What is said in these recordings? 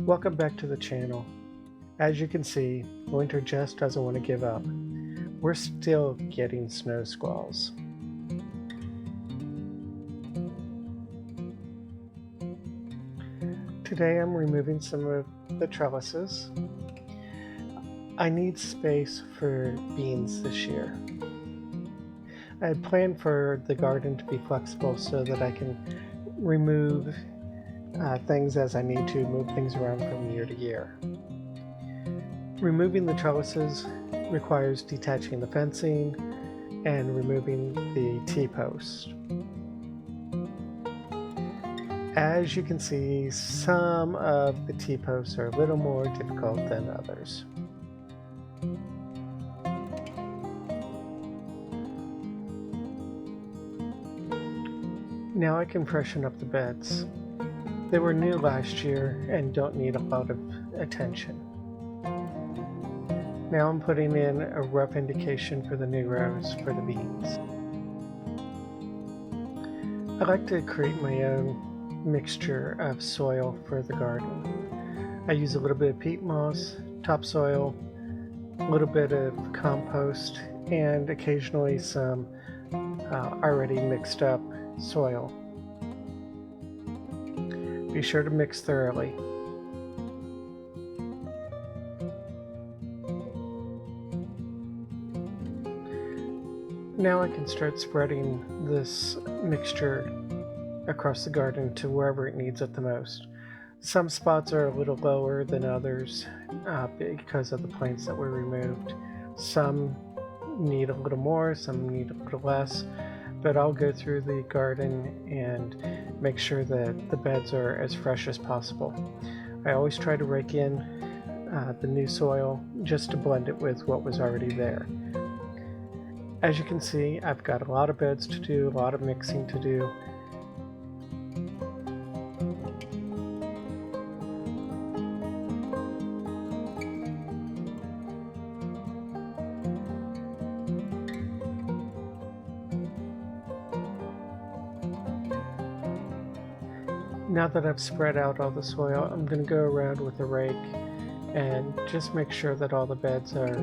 Welcome back to the channel. As you can see, winter just doesn't want to give up. We're still getting snow squalls. Today I'm removing some of the trellises. I need space for beans this year. I had planned for the garden to be flexible so that I can remove things as I need to, move things around from year to year. Removing the trellises requires detaching the fencing and removing the T-post. As you can see, some of the T-posts are a little more difficult than others. Now I can freshen up the beds. They were new last year and don't need a lot of attention. Now I'm putting in a rough indication for the new rows for the beans. I like to create my own mixture of soil for the garden. I use a little bit of peat moss, topsoil, a little bit of compost, and occasionally some already mixed up soil. Be sure to mix thoroughly. Now I can start spreading this mixture across the garden to wherever it needs it the most. Some spots are a little lower than others because of the plants that were removed. Some need a little more, some need a little less, but I'll go through the garden and make sure that the beds are as fresh as possible. I always try to rake in the new soil just to blend it with what was already there. As you can see, I've got a lot of beds to do, a lot of mixing to do. Now that I've spread out all the soil, I'm going to go around with a rake and just make sure that all the beds are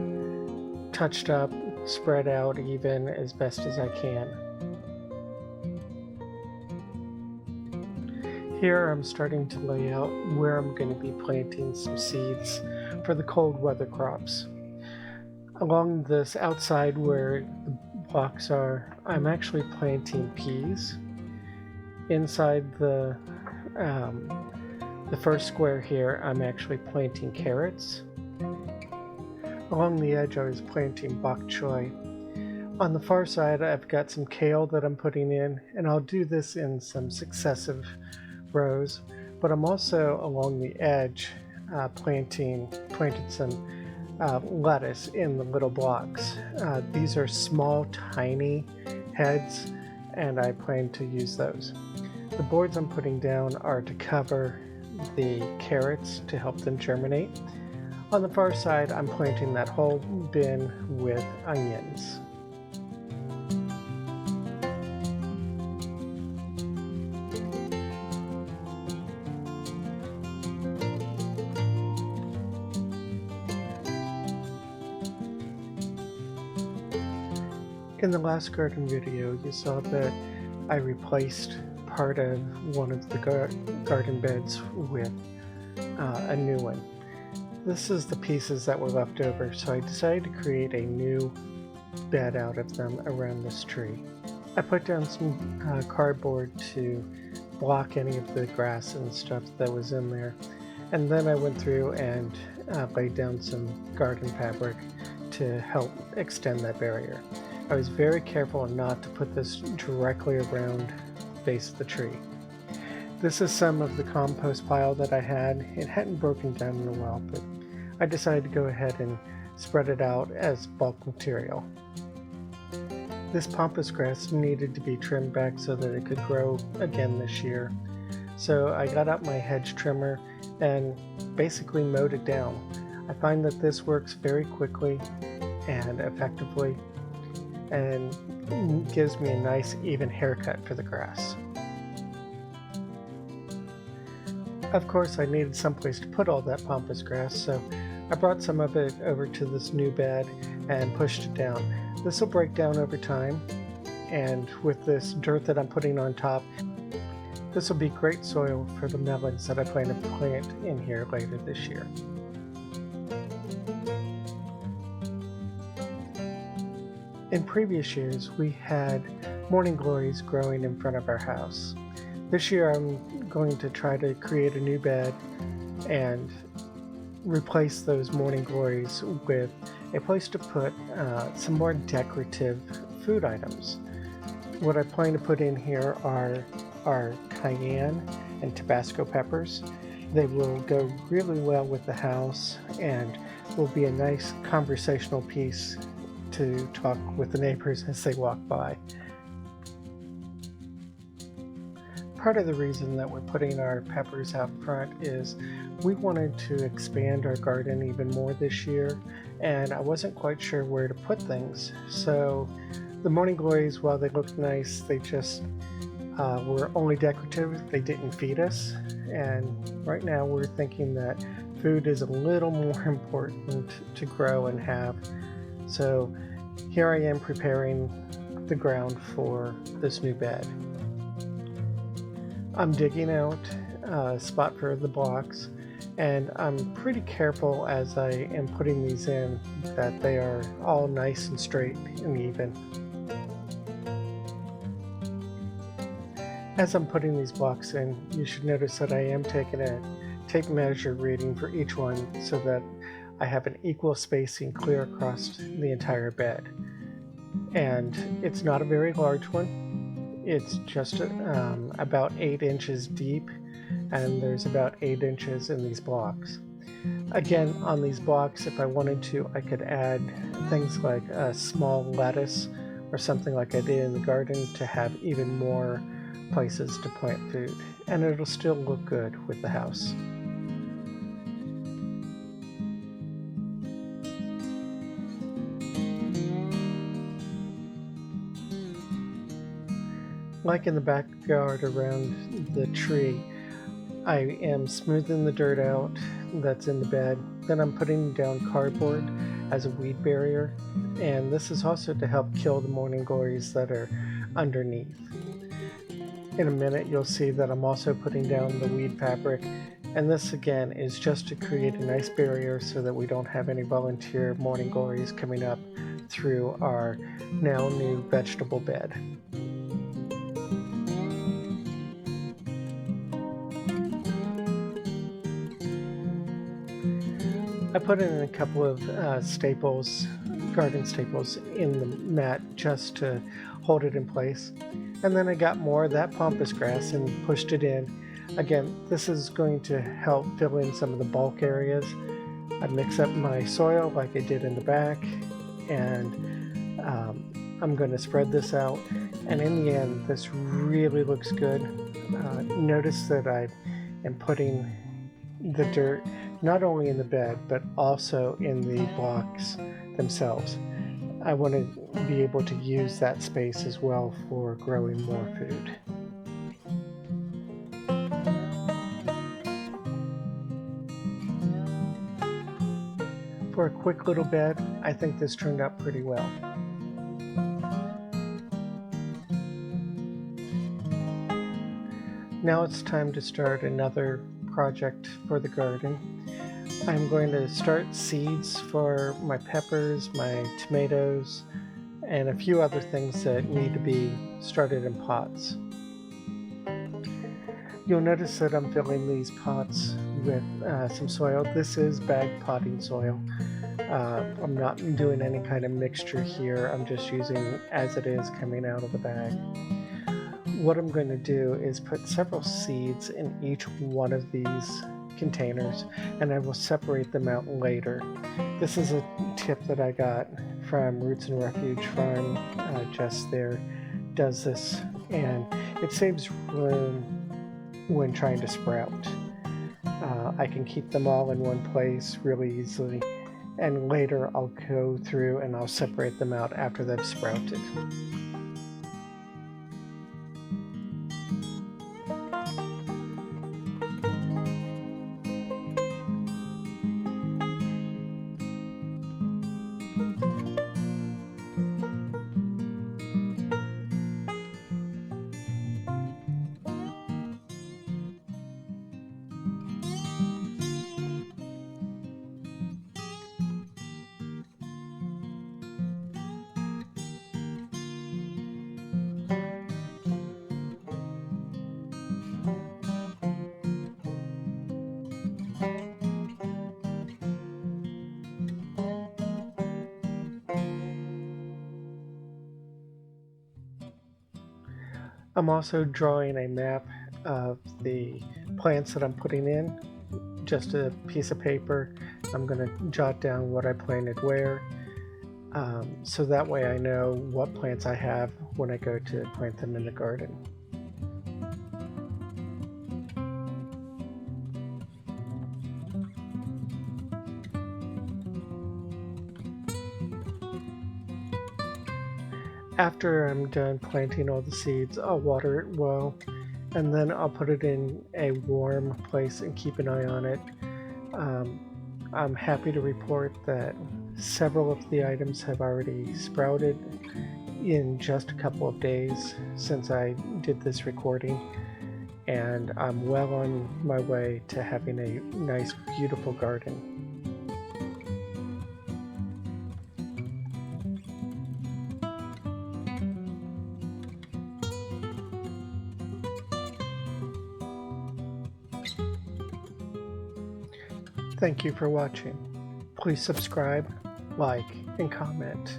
touched up, spread out even as best as I can. Here I'm starting to lay out where I'm going to be planting some seeds for the cold weather crops. Along this outside where the blocks are, I'm actually planting peas. Inside the first square here, I'm actually planting carrots. Along the edge, I was planting bok choy. On the far side, I've got some kale that I'm putting in, and I'll do this in some successive rows. But I'm also along the edge planted some lettuce in the little blocks. These are small, tiny heads, and I plan to use those. The boards I'm putting down are to cover the carrots to help them germinate. On the far side, I'm planting that whole bin with onions. In the last garden video, you saw that I replaced part of one of the garden beds with a new one. This is the pieces that were left over, so I decided to create a new bed out of them around this tree. I put down some cardboard to block any of the grass and stuff that was in there, and then I went through and laid down some garden fabric to help extend that barrier. I was very careful not to put this directly around the base of the tree. This is some of the compost pile that I had. It hadn't broken down in a while, but I decided to go ahead and spread it out as bulk material. This pampas grass needed to be trimmed back so that it could grow again this year. So I got out my hedge trimmer and basically mowed it down. I find that this works very quickly and effectively and gives me a nice even haircut for the grass. Of course, I needed someplace to put all that pampas grass, so I brought some of it over to this new bed and pushed it down. This will break down over time, and with this dirt that I'm putting on top, this will be great soil for the melons that I plan to plant in here later this year. In previous years, we had morning glories growing in front of our house. This year, I'm going to try to create a new bed and replace those morning glories with a place to put some more decorative food items. What I plan to put in here are cayenne and Tabasco peppers. They will go really well with the house and will be a nice conversational piece to talk with the neighbors as they walk by. Part of the reason that we're putting our peppers out front is we wanted to expand our garden even more this year, and I wasn't quite sure where to put things. So the morning glories, while they looked nice, they just were only decorative. They didn't feed us, and right now we're thinking that food is a little more important to grow and have. So here I am preparing the ground for this new bed. I'm digging out a spot for the blocks, and I'm pretty careful as I am putting these in that they are all nice and straight and even. As I'm putting these blocks in, you should notice that I am taking a tape measure reading for each one so that I have an equal spacing clear across the entire bed. And it's not a very large one. It's just about 8 inches deep, and there's about 8 inches in these blocks. Again, on these blocks, if I wanted to, I could add things like a small lettuce or something like I did in the garden to have even more places to plant food, and it'll still look good with the house. Like in the backyard around the tree, I am smoothing the dirt out that's in the bed. Then I'm putting down cardboard as a weed barrier, and this is also to help kill the morning glories that are underneath. In a minute you'll see that I'm also putting down the weed fabric, and this again is just to create a nice barrier so that we don't have any volunteer morning glories coming up through our now new vegetable bed. I put in a couple of staples, garden staples in the mat just to hold it in place. And then I got more of that pampas grass and pushed it in. Again, this is going to help fill in some of the bulk areas. I mix up my soil like I did in the back, and I'm going to spread this out. And in the end, this really looks good. Notice that I am putting the dirt not only in the bed but also in the blocks themselves. I want to be able to use that space as well for growing more food. For a quick little bed, I think this turned out pretty well. Now it's time to start another project for the garden. I'm going to start seeds for my peppers, my tomatoes, and a few other things that need to be started in pots. You'll notice that I'm filling these pots with some soil. This is bag potting soil. I'm not doing any kind of mixture here. I'm just using as it is coming out of the bag. What I'm going to do is put several seeds in each one of these containers, and I will separate them out later. This is a tip that I got from Roots and Refuge Farm. Jess there does this, and it saves room when trying to sprout. I can keep them all in one place really easily, and later I'll go through and I'll separate them out after they've sprouted. I'm also drawing a map of the plants that I'm putting in, just a piece of paper. I'm going to jot down what I planted where, so that way I know what plants I have when I go to plant them in the garden. After I'm done planting all the seeds, I'll water it well, and then I'll put it in a warm place and keep an eye on it. Um, I'm happy to report that several of the items have already sprouted in just a couple of days since I did this recording, and I'm well on my way to having a nice, beautiful garden. Thank you for watching. Please subscribe, like, and comment.